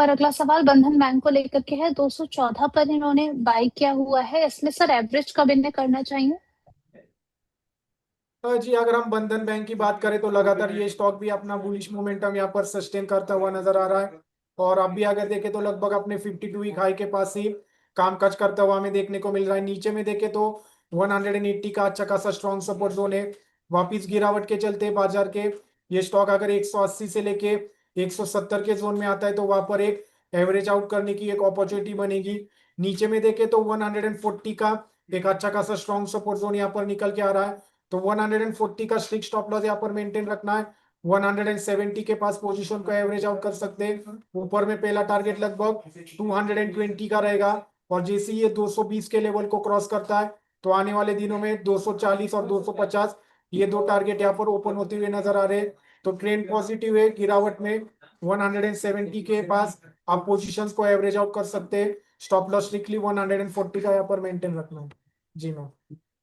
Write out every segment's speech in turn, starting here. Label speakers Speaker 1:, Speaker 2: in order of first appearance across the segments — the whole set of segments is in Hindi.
Speaker 1: पर अगला सवाल बंधन बैंक को लेकर के है। 214 पर इन्होंने बाय किया हुआ है, इसमें सर एवरेज कब इन्हें करना चाहिए?
Speaker 2: जी, अगर हम बंधन बैंक की बात करें तो लगातार ये स्टॉक भी अपना बुलिश मोमेंटम यहाँ पर सस्टेन करता हुआ नजर आ रहा है। और अब भी अगर देखें तो लगभग अपने 52 वीक हाई के पास ही कामकाज करता हुआ हमें देखने को मिल रहा है। नीचे में देखें तो 180 का अच्छा खासा स्ट्रॉन्ग सपोर्ट जोन है। वापिस गिरावट के चलते बाजार के ये स्टॉक अगर 180 से लेके 170 के जोन में आता है तो वहां पर एक एवरेज आउट करने की एक अपॉर्चुनिटी बनेगी। नीचे में देखें तो 140 का एक अच्छा खासा स्ट्रॉन्ग सपोर्ट जोन यहाँ पर निकल के आ रहा है। तो 140 का स्ट्रिक्ट स्टॉप लॉस यहाँ पर मेंटेन रखना है। 170 के पास पोजीशन को एवरेज आउट कर सकते हैं। ऊपर में पहला टारगेट लगभग 220 का रहेगा। और जैसे ये 220 के लेवल को क्रॉस करता है तो आने वाले दिनों में 240 और 250 ये दो टारगेट यहाँ पर ओपन होते हुए नजर आ रहे हैं। तो ट्रेंड पॉजिटिव है गिरावट में। 170 के पास आप पोजीशंस को एवरेज आउट कर सकते हैं। स्टॉप लॉस स्ट्रिक्टली 140 का यहाँ पर मेंटेन रखना है। जी मैम।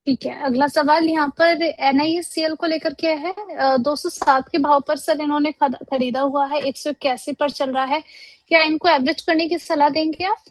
Speaker 1: ठीक है, अगला सवाल यहाँ पर NISCL को लेकर के है। 207 के भाव पर सर इन्होंने खरीदा हुआ है, 181 पर चल रहा है। क्या इनको एवरेज करने की सलाह देंगे आप?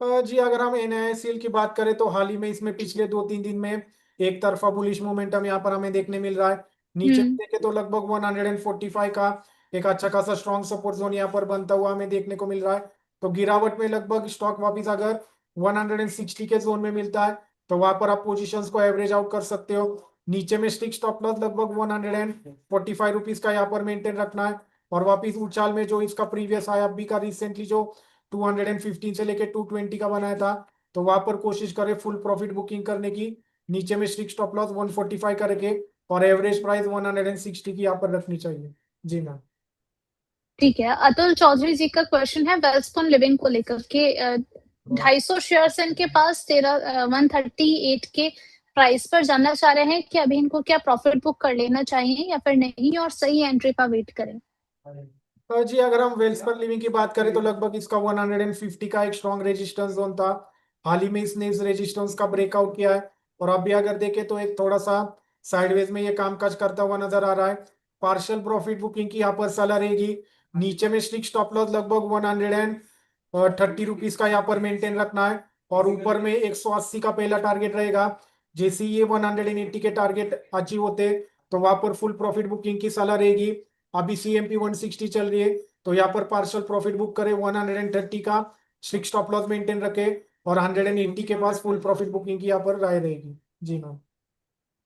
Speaker 2: जी, अगर हम NISL की बात करें तो हाल ही में इसमें पिछले 2-3 दिन में एक तरफा बुलिश मोमेंटम यहाँ पर हमें देखने मिल रहा है। नीचे
Speaker 1: हम्म।
Speaker 2: देखें तो लगभग 145 का एक अच्छा खासा स्ट्रॉन्ग सपोर्ट जोन यहाँ पर बनता हुआ हमें देखने को मिल रहा है। तो गिरावट में लगभग स्टॉक वापिस अगर 160 के जोन में मिलता है तो वहां पर आप पोजीशंस को एवरेज आउट कर सकते हो। नीचे में स्टिक स्टॉप लॉस लगभग 145 का यहाँ पर मेंटेन रखना है। और वापिस उछाल में जो इसका प्रीवियस हाई अभी का रिसेंटली जो 215 से लेके 220 का बनाया था तो वहां पर कोशिश करें फुल प्रॉफिट बुकिंग करने की। नीचे में स्ट्रिक्ट स्टॉप लॉस 145 का रखे और एवरेज प्राइस 160 की यहाँ पर रखनी चाहिए। जी मैम।
Speaker 1: ठीक है, अतुल चौधरी जी का क्वेश्चन है वेल्सपन लिविंग को लेकर के। 250 शेयर इनके पास 138 के प्राइस पर जानना चाह रहे हैं कि अभी इनको क्या प्रॉफिट बुक कर लेना चाहिए या फिर नहीं, और सही एंट्री का वेट करें।
Speaker 2: जी, अगर हम वेल्स पर लिविंग की बात करें तो लगभग इसका 150 का एक स्ट्रॉन्ग रेजिस्टेंस जोन था। हाल ही में इसने इस रेजिस्टेंस का ब्रेकआउट किया है। और अभी अगर देखें तो एक थोड़ा सा साइडवेज में ये कामकाज करता हुआ नजर आ रहा है। पार्शियल प्रॉफिट बुकिंग की यहाँ पर सलाह रहेगी। नीचे में स्ट्रिक्ट स्टॉप लॉस लगभग 130 का यहाँ पर मेंटेन रखना है। और ऊपर में 180 का पहला टारगेट रहेगा। जैसे ही ये 180 के टारगेट अचीव होते तो वहां पर फुल प्रॉफिट बुकिंग की सलाह रहेगी। अभी CMP 160 चल रही है तो यहाँ पर पार्शियल प्रॉफिट बुक करे 130 का स्ट्रिक्ट स्टॉप लॉस मेंटेन रखे और 180 के पास फुल प्रॉफिट बुकिंग की यहाँ पर राय रहेगी। जी मैम।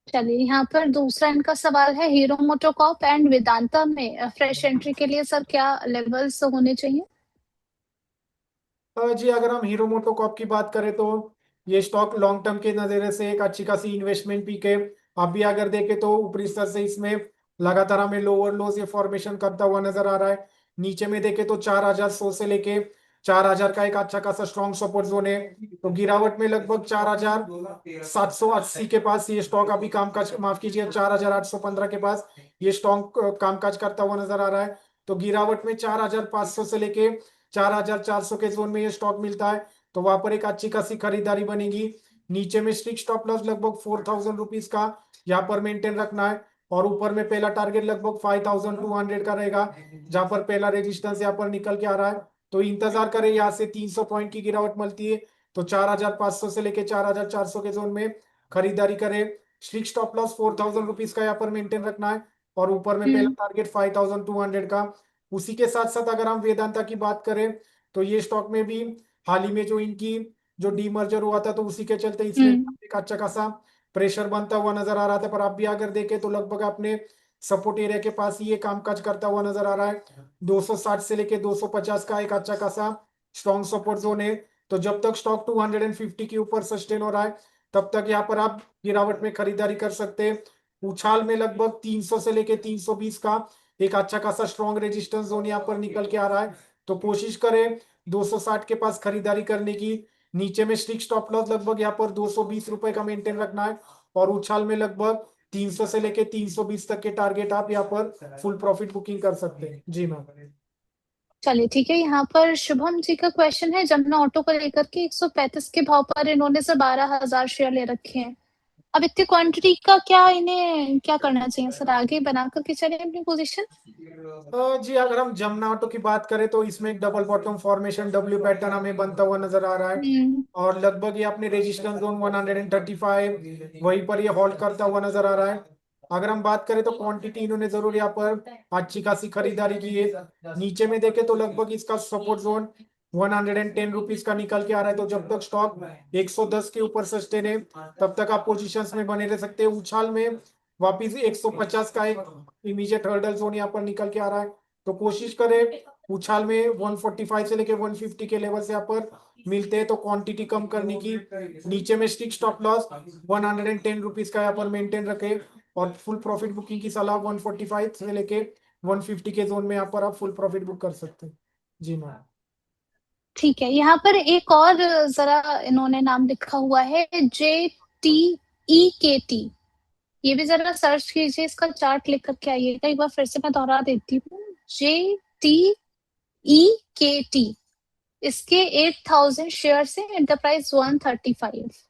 Speaker 1: चलिए, यहाँ पर दूसरा इनका सवाल है हीरो मोटोकॉर्प एंड वेदांता में फ्रेश एंट्री के लिए सर क्या लेवल्स होने चाहिए?
Speaker 2: जी, अगर हम हीरो मोटोकॉर्प की बात करें तो ये स्टॉक लॉन्ग टर्म के नजरिए से एक अच्छी खासी इन्वेस्टमेंट पीक है। अभी अगर देखें तो ऊपरी स्तर से इसमें लगातार हमें लोअर लो से फॉर्मेशन करता हुआ नजर आ रहा है। नीचे में देखें तो 4100 से लेके 4000 का एक अच्छा खासा स्ट्रॉन्ग सपोर्ट जोन है। तो गिरावट में लगभग 4780 के पास ये स्टॉक अभी कामकाज, माफ कीजिए, 4815 के पास ये स्टॉक कामकाज करता हुआ नजर आ रहा है। तो गिरावट में 4500 से लेके 4400 के जोन में ये स्टॉक मिलता है तो वहां पर एक अच्छी खासी खरीदारी बनेगी। नीचे में स्ट्रिक्ट स्टॉप लॉस लगभग 4000 रुपीज का यहाँ पर मेंटेन रखना है। और ऊपर में पहला टारगेट लगभग 5200 का रहेगा जहां पर पहला रेजिस्टेंस यहाँ पर निकल के आ रहा है। तो इंतजार करें, यहाँ से 300 पॉइंट की गिरावट मिलती है तो 4500 से लेके 4400 के जोन में खरीदारी करें। स्ट्रिक्ट स्टॉप लॉस 4000 रुपीज का यहाँ पर मेंटेन रखना है। और ऊपर में पहला
Speaker 1: हम्म।
Speaker 2: टारगेट 5200 का। उसी के साथ साथ अगर हम वेदांता की बात करें तो ये स्टॉक में भी हाल ही में जो इनकी जो डीमर्जर हुआ था तो उसी के चलते इसमें
Speaker 1: हम्म।
Speaker 2: भी एक अच्छा खासा प्रेशर बनता हुआ नजर आ रहा था। पर आप भी अगर देखें तो लगभग अपने सपोर्ट एरिया के पास ही ये कामकाज करता हुआ नजर आ रहा है। 260 से लेके 250 का एक अच्छा खासा स्ट्रॉन्ग सपोर्ट जोन है। तो जब तक स्टॉक 250 के ऊपर सस्टेन हो रहा है तब तक यहाँ पर आप गिरावट में खरीदारी कर सकते हैं। उछाल में लगभग 300 से लेके 320 का एक अच्छा खासा स्ट्रॉन्ग रेजिस्टेंस जोन यहाँ पर निकल के आ रहा है। तो कोशिश करें 260 के पास खरीदारी करने की। नीचे में स्ट्रिक्ट स्टॉप लॉस लगभग यहाँ पर 220 रुपए का मेंटेन रखना है। और उछाल में लगभग 300 से लेके 320 तक के टारगेट आप यहाँ पर फुल प्रॉफिट बुकिंग कर सकते हैं। जी मैम।
Speaker 1: चलिए ठीक है, यहाँ पर शुभम जी का क्वेश्चन है जमुना ऑटो को लेकर के। 135 के भाव पर इन्होंने से 12,000 शेयर ले रखे हैं। अब इतनी क्वांटिटी का क्या इन्हें क्या करना चाहिए सर, आगे बना करके चले अपनी पोजीशन?
Speaker 2: जी अगर हम जमुना ऑटो की बात करें तो इसमें एक double bottom formation W pattern हमें बनता हुआ नजर आ रहा है,
Speaker 1: हम्म।
Speaker 2: और लगभग ये अपने रेजिस्टेंस जोन 135 वहीं पर ये होल्ड करता हुआ नजर आ रहा है। अगर हम बात करें तो क्वांटिटी इन्होंने जरूर यहाँ पर अच्छी खासी खरीदारी की है। नीचे में देखे तो लगभग इसका सपोर्ट जोन 110 रुपीज का निकल के आ रहा है, तो जब तक स्टॉक 110 के ऊपर सस्टेन है तब तक आप पोजीशंस में बने रह सकते हैं। उछाल में वापिस 150 का एक इमीडिएट हर्डल जोन यहाँ पर निकल के आ रहा है, तो कोशिश करें उछाल में 145 से लेके 150 के लेवल से यहाँ पर मिलते हैं तो क्वांटिटी कम करने की। नीचे में स्टिक स्टॉप लॉस 110 रुपीज का यहाँ पर मेंटेन रखे, और फुल प्रॉफिट बुकिंग की सलाह 145 से लेके 150 के जोन में यहाँ पर आप फुल प्रॉफिट बुक कर सकते हैं। जी मैम।
Speaker 1: ठीक है, यहाँ पर एक और जरा इन्होंने नाम लिखा हुआ है, JTEKT। ये भी जरा सर्च कीजिए, इसका चार्ट लिख करके आइएगा, एक बार फिर से मैं दोहरा देती हूँ। JTEKT, इसके 8000 शेयर से एंटरप्राइज 135।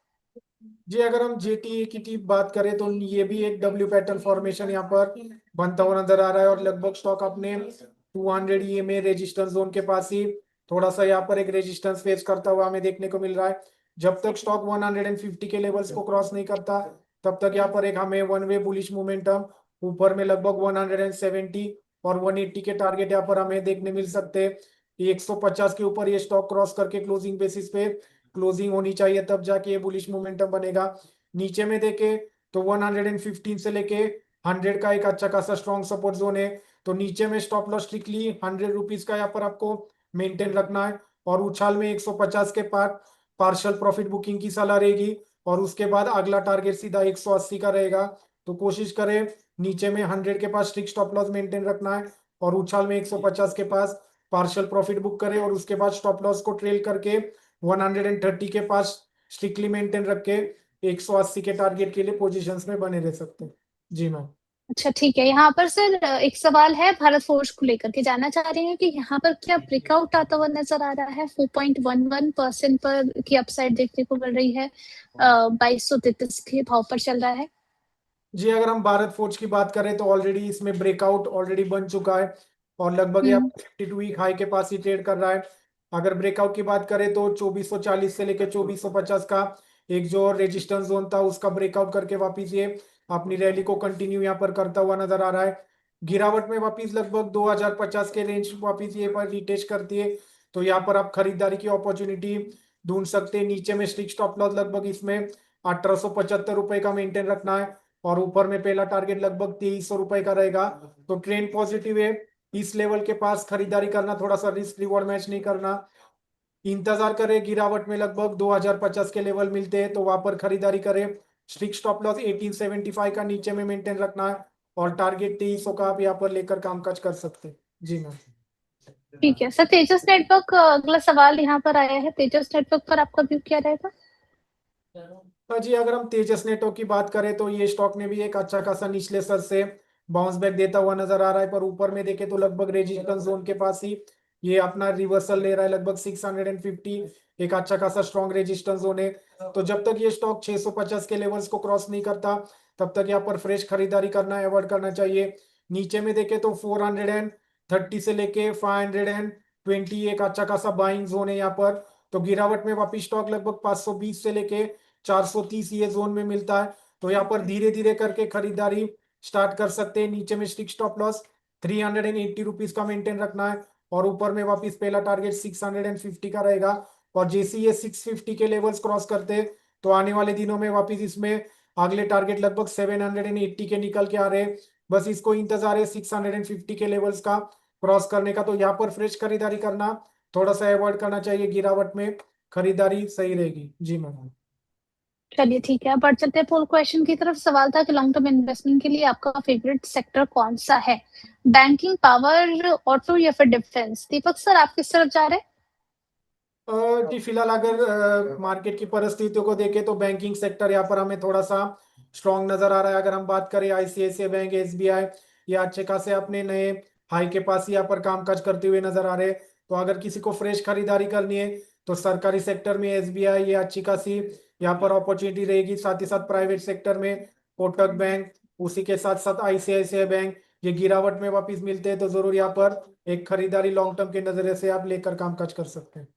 Speaker 2: जी अगर हम जेटीए की बात करें तो ये भी एक डब्ल्यू पैटर्न फॉर्मेशन यहाँ पर बनता हुआ नजर आ रहा है, और लगभग स्टॉक अपने 200 ईएमए रेजिस्टेंस जोन के पास ही थोड़ा सा यहाँ पर एक रेजिस्टेंस फेस करता हुआ हमें देखने को मिल रहा है। जब तक स्टॉक 150 के लेवल्स को क्रॉस नहीं करता तब तक यहाँ पर एक हमें वन वे बुलिश मोमेंटम ऊपर में लगभग 170 और 180 के टारगेट यहाँ पर हमें देखने मिल सकते हैं। 150 के ऊपर ये स्टॉक क्रॉस करके क्लोजिंग बेसिस पे क्लोजिंग होनी चाहिए, तब जाके ये बुलिश मोमेंटम बनेगा। नीचे में देखे तो 115 से लेके 100 का एक अच्छा खासा स्ट्रॉन्ग सपोर्ट जोन है, तो नीचे में स्टॉप लॉस स्ट्रिक्टली 100 रुपीज का यहाँ पर आपको मेंटेन रखना है, और उछाल में 150 के पार पार्शियल प्रॉफिट बुकिंग की सलाह रहेगी, और उसके बाद अगला टारगेट सीधा 180 का रहेगा। तो कोशिश करें नीचे में 100 के पास स्ट्रिक्ट स्टॉप लॉस मेंटेन रखना है, और उछाल में 150 के पास पार्शियल प्रॉफिट बुक करें, और उसके बाद स्टॉप लॉस को ट्रेल करके 130 के पास स्ट्रिक्टली मेंटेन रख के 180 के टारगेट के लिए पोजीशंस में बने रह सकते हैं। जी मैम।
Speaker 1: अच्छा ठीक है, यहाँ पर सर एक सवाल है भारत फोर्ज को लेकर के, जानना चाह रहे हैं कि यहाँ पर क्या ब्रेकआउट आता हुआ नजर आ रहा है? 4.11% पर की अपसाइड देखने को मिल रही है, 2233 के भाव पर चल रहा है।
Speaker 2: जी अगर हम भारत फोर्ज की बात करें तो ऑलरेडी इसमें ब्रेकआउट ऑलरेडी बन चुका है, और लगभग ये
Speaker 1: हम्म।
Speaker 2: 52 वीक हाई के पास ही ट्रेड कर रहा है। अगर ब्रेकआउट की बात करें तो 2440 से लेकर 2450 का एक जो रेजिस्टेंस जोन था उसका ब्रेकआउट करके वापिस ये अपनी रैली को कंटिन्यू यहाँ पर करता हुआ नजर आ रहा है। गिरावट में वापिस लगभग 2050 के रेंज वापिस ये पर रिटेस्ट करती है, तो यहाँ पर आप खरीदारी की अपॉर्चुनिटी ढूंढ सकते हैं। नीचे में स्ट्रिक्ट स्टॉप लॉस लगभग इसमें 1875 रुपए का मेंटेन रखना है, और ऊपर में पहला टारगेट लगभग 2300 रुपए का रहेगा। तो ट्रेंड पॉजिटिव है, इस लेवल के पास खरीदारी करना, थोड़ा सा रिस्क रिवॉर्ड मैच नहीं करना, इंतजार करें गिरावट में लगभग 2050 के लेवल मिलते हैं तो वहां पर खरीदारी करें। स्ट्रिक्ट स्टॉप लॉस 1875 का नीचे में मेंटेन रखना है, और टारगेट 2300 का आप यहाँ पर लेकर कामकाज कर सकते हैं। जी मैम।
Speaker 1: ठीक है सर, तेजस नेटवर्क, अगला सवाल यहाँ पर आया है, तेजस नेटवर्क पर आपका व्यू क्या रहेगा?
Speaker 2: जी अगर हम तेजस नेटो की बात करें तो ये स्टॉक ने भी एक अच्छा खासा निचले स्तर से बाउंस बैक देता हुआ नजर आ रहा है, पर ऊपर में देखे तो लगभग रेजिस्टेंस जोन के पास ही ये अपना रिवर्सल ले रहा है, लगभग 650 एक अच्छा खासा स्ट्रॉन्ग रेजिस्टेंस जोन है। तो जब तक ये स्टॉक 650 के लेवल्स को क्रॉस नहीं करता तब तक यहाँ पर फ्रेश खरीदारी करना अवॉइड करना चाहिए। नीचे में देखे तो 430 से लेके 520 एक अच्छा खासा बाइंग जोन है यहाँ पर। तो गिरावट में वापिस स्टॉक लगभग 520 से लेके 430 ये जोन में मिलता है, तो यहाँ पर धीरे धीरे करके खरीदारी स्टार्ट कर सकते हैं। नीचे में स्ट्रिक्ट स्टॉप लॉस 380 रुपीज का मेंटेन रखना है, और ऊपर में वापस पहला टारगेट 650 का रहेगा। और जैसे ये 650 के लेवल्स क्रॉस करते हैं तो आने वाले दिनों में वापस इसमें अगले टारगेट लगभग 780 के निकल के आ रहे हैं। बस इसको इंतजार है 650 के लेवल्स का क्रॉस करने का, तो यहाँ पर फ्रेश खरीदारी करना थोड़ा सा अवॉइड करना चाहिए, गिरावट में खरीदारी सही रहेगी। जी मैम।
Speaker 1: चलिए ठीक है, अब बढ़ चलते हैं पोल क्वेश्चन की तरफ। सवाल था कि लॉन्ग टर्म इन्वेस्टमेंट के लिए आपका फेवरेट सेक्टर कौन सा है? बैंकिंग, पावर, ऑटो या फिर डिफेंस? दीपक सर आप किस तरफ जा रहे हैं?
Speaker 2: जी फिलहाल अगर मार्केट की परिस्थितियों को देखें तो बैंकिंग सेक्टर यहाँ पर हमें थोड़ा सा स्ट्रांग नजर आ रहा है। अगर हम बात करें आईसीआईसीआई बैंक, एसबीआई, ये अच्छे खासे अपने नए हाई के पास यहाँ पर कामकाज करते हुए नजर आ रहे हैं। तो अगर किसी को फ्रेश खरीदारी करनी है तो सरकारी सेक्टर में एसबीआई ये अच्छी खासी यहाँ पर अपॉर्चुनिटी रहेगी। साथ ही साथ प्राइवेट सेक्टर में कोटक बैंक, उसी के साथ साथ आईसीआईसीआई बैंक ये गिरावट में वापस मिलते हैं, तो जरूर यहाँ पर एक खरीदारी लॉन्ग टर्म के नजरिए से आप लेकर कामकाज कर सकते हैं।